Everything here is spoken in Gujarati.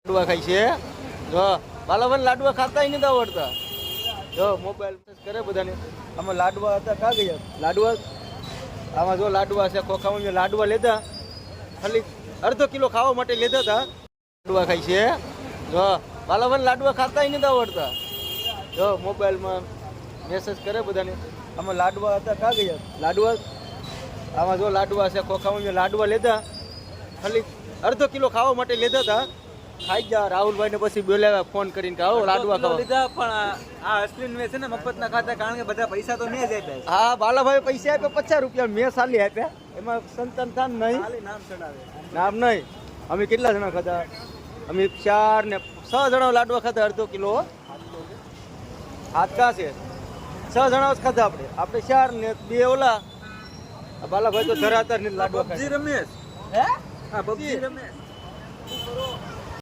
લાડવા ખાઈ છે જો બાલાભાઈ લાડવા ખાતા નથી આવડતા જો મોબાઈલ કરે બધાને આમાં લાડવા હતા કા ગયા લાડવા આમાં જો લાડવા છે ખોખામાં મેં લાડવા લીધા ખાલી અડધો કિલો ખાવા માટે લીધા હતા લાડવા ખાઈ છે જો બાલાભાઈ લાડવા ખાતા નથી આવડતા જો મોબાઈલમાં મેસેજ કરે બધાને આમાં લાડવા હતા કા ગયા લાડવા આમાં જો લાડવા છે ખોખામાં મેં લાડવા લીધા ખાલી અડધો કિલો ખાવા માટે લીધા હતા ખાઈ જા રાહુલભાઈ ને પછી બોલાવ્યા ફોન કરીને કે આવો લાડવા ખાવા લીધા પણ આ અશ્વિન મેં છે ને મફત ના ખાતા કારણ કે બધા પૈસા તો મેં જ આપ્યા હા બાલાભાઈ પૈસા આપ્યા 50 રૂપિયા મેં સાલી આપ્યા એમાં સંતાન થાન નહીં ખાલી નામ ચડાવે નામ નહીં અમે કેટલા જણા ખાતા અમે 4 ને 6 જણા લાડવા ખાતા અડધો કિલો હાથ કા છે 6 જણા જ ખાતા આપણે 4 ને 2 ઓલા બાલાભાઈ તો ધરાતર ને લાડવા ખાય પબજી રમેશ હે હા પબજી રમેશ